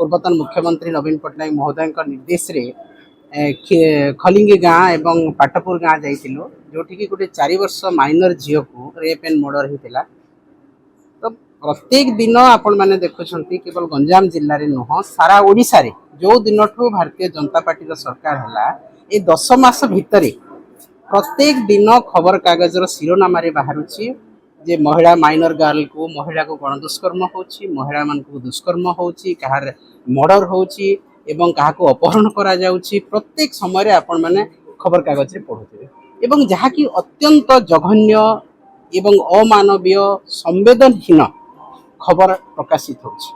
पूर्वतन मुख्यमंत्री नवीन पट्टनायक महोदय निर्देश रे खलिंगी गाँ एवं पाटपुर गाँ जाइलु जो गोटे 4 वर्ष माइनर झील को रेप एंड मर्डर होता। तो प्रत्येक दिन आपण मैंने देखुं केवल गंजाम जिले में नुह सारा ओडिशा रे जो दिन ठू भारतीय जनता पार्टी सरकार है ये 10 मास भितर प्रत्येक दिन खबर कागज शिरोनाम बाहर जे महिला माइनर गर्ल को महिला को गण दुष्कर्म होची, महिला मान को दुष्कर्म होची, कहार मर्डर होची एवं कहा को अपहरण करा जाउची। प्रत्येक समय आपण माने खबर कागज रे पढुथिबे एवं जहा कि अत्यंत जघन्य एवं अमानवीय संवेदनहीन खबर प्रकाशित होची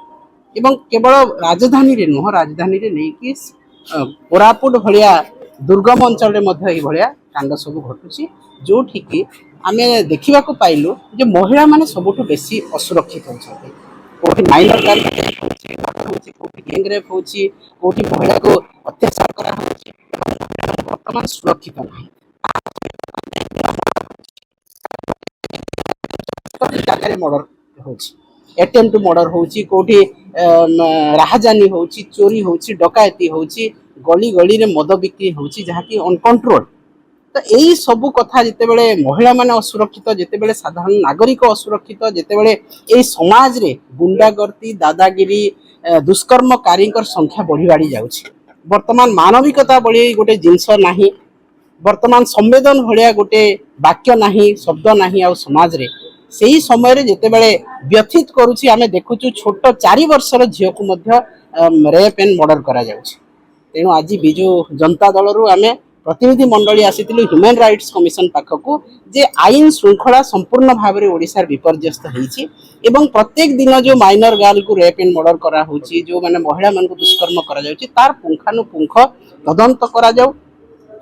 एवं केवल राजधानी रे नुह राजधानी रे नहीं कि कोरापुट भलिया दुर्गम अंचल रे मध्य ही भलिया कांड सब घटुची जो ठीक आमे देखा पाइलु जे महिला माने सबुठु बेसी असुरक्षित होती। कोठी माइनर गर्ल कोठी गैंगरेप होची, कोठी महिला को अत्याचार करा होची, वर्तमान सुरक्षित नहीं। मर्डर होची, अटेम्प्ट मर्डर होची, कोठी राहजानी होची, चोरी होची, डकायती होची, गली गली रे मद बिक्री होची जहा कि अनकंट्रोल। तो यही सबू कथा जिते बड़े महिला माने असुरक्षित, जिते बड़े साधारण नागरिक असुरक्षित, जिते बड़े यही समाज रे गुंडागर्दी दादागिरी दुष्कर्मकारी संख्या बढ़ी बढ़ी जाउछि। वर्तमान मानविकता बड़ी गोटे जिनस नाही, वर्तमान संवेदन भलिया गोटे वाक्य नाही, शब्द नाही आ समाज रे सही समय रे जिते बड़े व्यथित करूछि। आमे देखुछु छोट 4 वर्षर झियो को मध्य रेप एंड मर्डर करा जाउछि। तेणु आज बिजु जनता दल रु आमे प्रतिनिधि मंडली आसीथिलु ह्यूमन राइट्स कमिशन पाखकु जे आईन श्रृंखला संपूर्ण भाव में ओडिशा विपर्यस्त होईछि एवं प्रत्येक दिन जो माइनर गर्ल को रेप एंड मर्डर करा होछि, जो माने महिला मान को दुष्कर्म करा जाउछि तार पुंखानुपुंख तदंत करा जाउ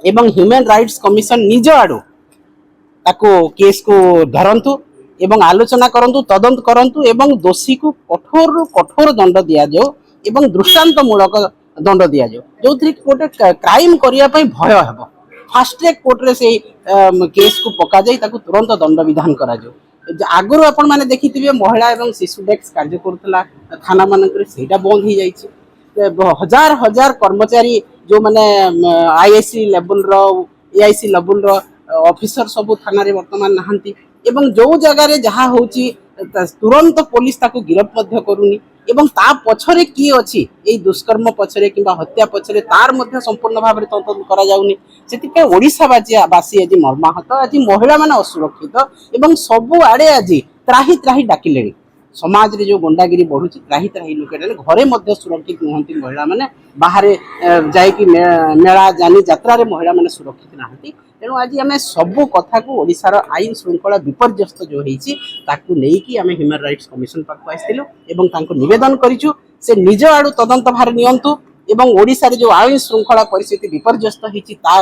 एवं ह्यूमन राइट्स कमिशन निज आडू ताको केस को धरंतु एवं आलोचना करंतु, तदंत करंतु एवं दोषी को कठोर कठोर दंड दिया जाउ एवं दृष्टांतमूलक दंड दि जाऊ जो गोटे क्राइम करने भय हे। फास्ट ट्रैक कोर्ट रे से केस को पका जाई ताकू तुरंत दंड विधान करा जाऊ। आगुरी आपण माने देखिथिबे महिला एवं शिशु डेस्क कार्य करथला थाना मानक सेटा बंद हो जाइछि। हजार हजार कर्मचारी जो माने आईआईसी लेवल रो एआईसी लेवल रो ऑफिसर सब थाना रे वर्तमान नहांती एवं जो जगह रे जहा होची तुरंत पुलिस ताकू गिरफ मध्य करूनी एवं ता पछरे की अछि ए दुष्कर्म पछरे किबा हत्या पछरे तार मध्य संपूर्ण भाव में तदंत करा जाउनी। सेतिके ओडिशा बासी आज मर्माहत, आज महिला माने असुरक्षित एवं सबु आड़े आज त्राही त्राही डाकिलेनी। समाज रे जो गुंडागिरी बढ़ुची त्राही त्राही लोक घरे मध्य सुरक्षित नुहंती, महिला माने बाहर जाई कि मेला जानी यात्रा रे महिला माने सुरक्षित नाहंती। तेणु आज आम सबू कथा को ओडिशार आईन श्रृंखला विपर्यस्त जो होईछि ताकू नेकी आम ह्यूमन राइट्स कमिशन पाखु आइथिलु एवं तांको निवेदन करिछु से निज आडू तदंत भार नियंतु एवं ओडिशा रे जो आईन श्रृंखला परिस्थिति विपर्यस्त होईछि ता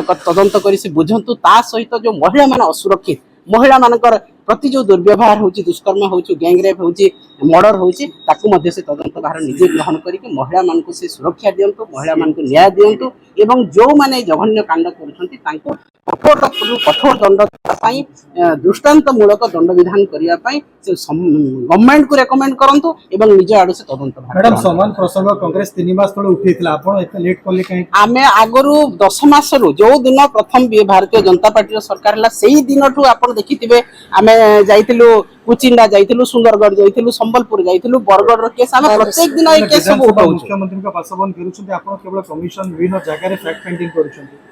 तदंत करि से बुझंतु। ता सहित जो महिला माने असुरक्षित, महिला मानकर प्रति जो दुर्व्यवहार होची, दुष्कर्म होची, गैंगरेप होची, मर्डर होची ताकू मध्य से तदंत भार निजे ग्रहण करिके महिला मान को से सुरक्षा दियंतु, महिला मान को न्याय दियंतु एवं जो माने जघन्य कांड करूछंती तांको कठोर दंड पाई दृष्टांतमूलक दंड विधान करिया पाई से गवर्नमेंट को रेकमेंड करंतु एवं निज आडू से तदंत भार। मैडम समान प्रसंग कांग्रेस 3 मास तळे उठैतला, आपण एते लेट करले काहे? आमे आगरु 10 मास रु जो दिन प्रथम भारतीय जनता पार्टी सरकार हला सेही दिनठू आपण देखिथिबे आमे जाइतिलु कुचिंडा जाइतिलु, सुंदरगढ़ जाइतिलु, संबलपुर जाइतिलु, बरगढ़ रो केस आमे प्रत्येक दिन ए केस सब उठाउ। मुख्यमंत्री का बासभवन करूछन्ते, आपण केवल कमिशन विभिन्न जगह रे फैक्ट फाइंडिंग करूछन्ते।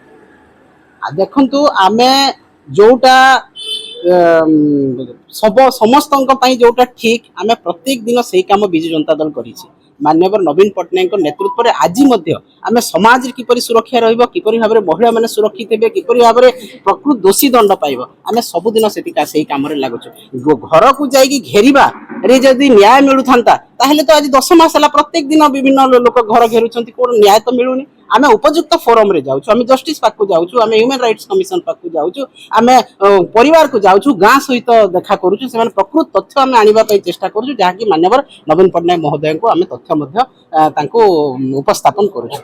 देखंतु आमे जोटा सब समस्त जोटा ठीक आमे प्रत्येक दिन सही काम बिजु जनता दल करिछि। माननीय नवीन पट्टनायक नेतृत्व में आज आम समाज किपरि सुरक्षा रहिबो, किपरि भाबरे महिला माने सुरक्षित हेबे, किपरि भाबरे प्रकृत दोषी दंड पाइबो, आम सबुदिन से काम लागुछु। घर को जाइकी घेरिबा रे जदि न्याय मिलु थांता ताहेले तो आज 10 मास हला प्रत्येक दिन विभिन्न लोक घर घेरुछंती, कोन न्याय तो मिलुनी। आमे उपयुक्त फोरम रे जाउछु, आमे जस्टिस पाखु जाउछु, आमे ह्यूमन राइट्स कमिशन पाखु जाउछु, आमे परिवार को जाउछु, गां सहित देखा करूछु, से प्रकृत तथ्य आमे आनिबा पई चेष्टा करूछु, जहा कि माननीय नवीन पट्टनायक महोदय को आमे तथ्य मध्य तांको उपस्थापन करूछु।